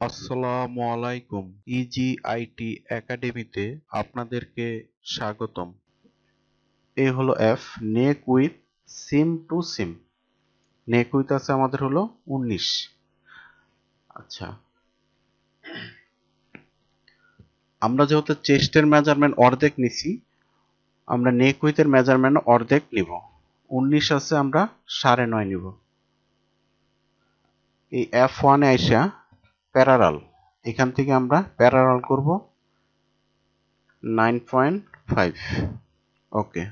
আসসালামু আলাইকুম। ইজিআইটি একাডেমিতে আপনাদেরকে স্বাগতম। এ হলো F neck with seam to seam. Neck with আছে আমাদের হলো 19। আচ্ছা, আমরা যেহেতু চেস্টের মেজারমেন্ট অর্ধেক নিছি, আমরা নেক উইথের মেজারমেন্ট অর্ধেক নিব। 19 আছে, আমরা 9.5 নিব। এই F1 এ আইসা প্যারালাল, এখান থেকে আমরা প্যারালাল করব 9.5। ওকে।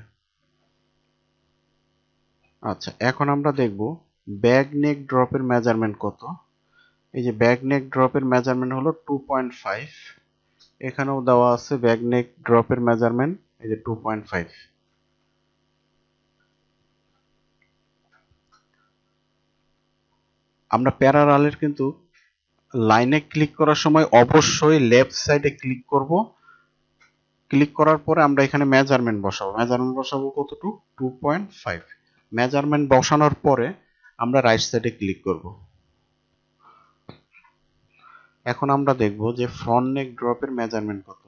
আচ্ছা, এখন আমরা দেখব ব্যাক নেক ড্রপের মেজারমেন্ট কত। এই যে ব্যাক নেক ড্রপের মেজারমেন্ট হলো 2.5। এখানেও দেওয়া আছে ব্যাক নেক ড্রপের মেজারমেন্ট, এই যে 2.5। আমরা প্যারালালের কিন্তু লাইনে ক্লিক করার সময় অবশ্যই লেফট সাইডে ক্লিক করব। ক্লিক করার পরে আমরা এখানে মেজারমেন্ট বসাবো কতটুকু? 2.5। মেজারমেন্ট বসানোর পরে আমরা রাইট সাইডে ক্লিক করব। এখন আমরা দেখব যে ফ্রন্ট নেক ড্রপের মেজারমেন্ট কত।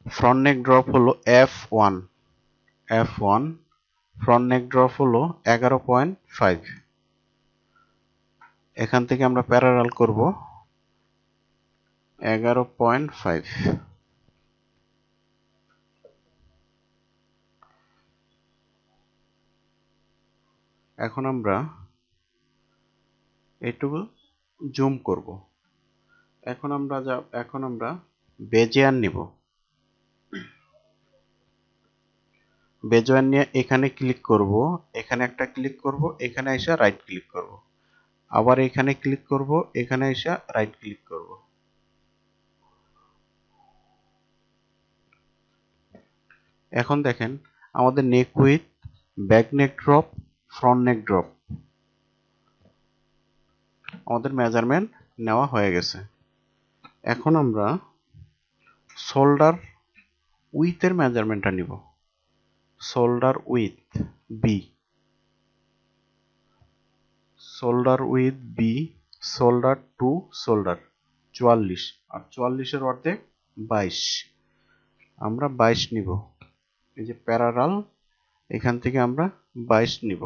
ফ্রন্ট নেক ড্রপ হলো F1। ফ্রন্ট নেক ড্রপ হলো 11.5। এখান থেকে আমরা প্যারালাল করব 11.5। এখন আমরা এটুকু জুম করব। এখন আমরা বেজিয়ার নিব। বেজিয়ার নিয়ে এখানে ক্লিক করব, এখানে একটা ক্লিক করব, এখানে এসে রাইট ক্লিক করব, আবার এখানে ক্লিক করব, এখানে এসে রাইট ক্লিক করব। এখন দেখেন আমাদের neck width, back neck drop, front neck drop আমাদের মেজারমেন্ট নেওয়া হয়ে গেছে। এখন আমরা শোল্ডার উইথের মেজারমেন্টটা নিব। শোল্ডার উইথ বি, শোল্ডার উইথ বি, শোল্ডার টু শোল্ডার 44, আর 44-এর অর্ধেক 22। আমরা 22 নিব। এই যে প্যারালাল, এখান থেকে আমরা 22 নিব।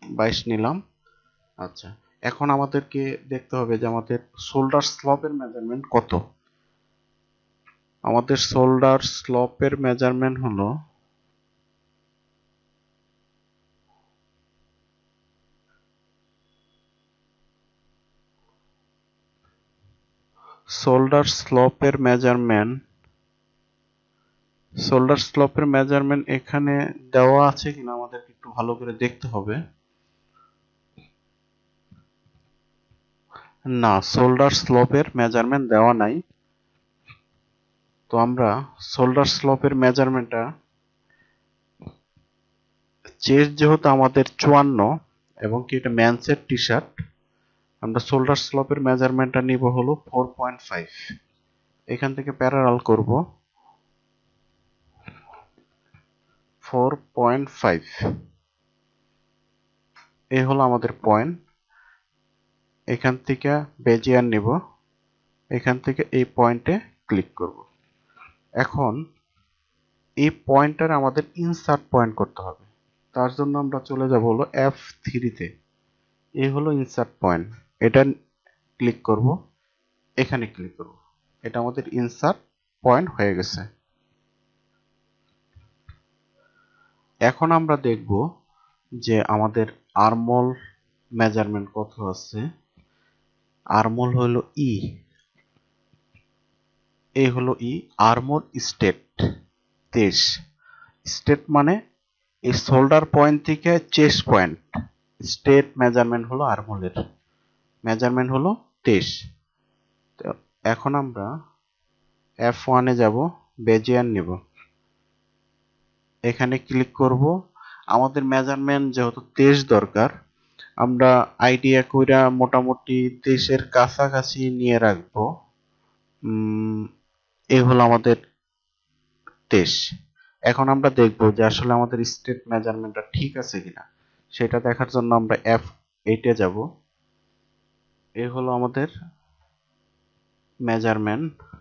22 নিলাম। আচ্ছা, এখন আমাদেরকে দেখতে হবে যে আমাদের শোল্ডার স্লপের মেজারমেন্ট কত। আমাদের শোল্ডার স্লপের মেজারমেন্ট হলো শোল্ডার স্লপের মেজারমেন্ট এখানে দেওয়া আছে কিনা আমাদেরকে একটু ভালো করে দেখতে হবে। না, শোল্ডার স্লপের মেজারমেন্ট দেওয়া নাই। তো আমরা শোল্ডার স্লপের মেজারমেন্টটা, চেস্ট যেহেতু আমাদের 54 এবং কি এটা ম্যানসের টি শার্ট, আমরা শোল্ডার স্লপের মেজারমেন্টটা নিব হলো 4.5। এখান থেকে প্যারালাল করব 4.5। এই হলো আমাদের পয়েন্ট। এখান থেকে বেজিয়ার নিব, এখান থেকে এই পয়েন্টে ক্লিক করব। এখন এই পয়েন্টটার আমাদের ইনসার্ট পয়েন্ট করতে হবে। তার জন্য আমরা চলে যাব হলো F3-তে। এই হলো ইনসার্ট পয়েন্ট, এটা ক্লিক করব, এখানে ক্লিক করব। এটা আমাদের ইনসার্ট পয়েন্ট হয়ে গেছে। এখন আমরা দেখব যে আমাদের আর্মহোল মেজারমেন্ট কত আছে। আর্মহোল হলো ই, এই হলো ই। Armhole state 23। স্টেট মানে এই শোল্ডার পয়েন্ট থেকে চেস্ট পয়েন্ট, স্টেট মেজারমেন্ট হলো আর্মহোলের মেজারমেন্ট হলো 23। তো এখন আমরা F1-এ যাব, বেজিয়ার নিব, এখানে ক্লিক করব। আমাদের মেজারমেন্ট যেহেতু 23 দরকার, আমরা আইডিয়া কইরা মোটামুটি 23-এর কাছাকাছি নিয়ে রাখবো। এই হলো আমাদের 23। এখন আমরা দেখব যে আসলে আমাদের স্টেট মেজারমেন্টটা ঠিক আছে কিনা। সেটা দেখার জন্য আমরা F8 যাব। এই হলো আমাদের মেজারমেন্ট।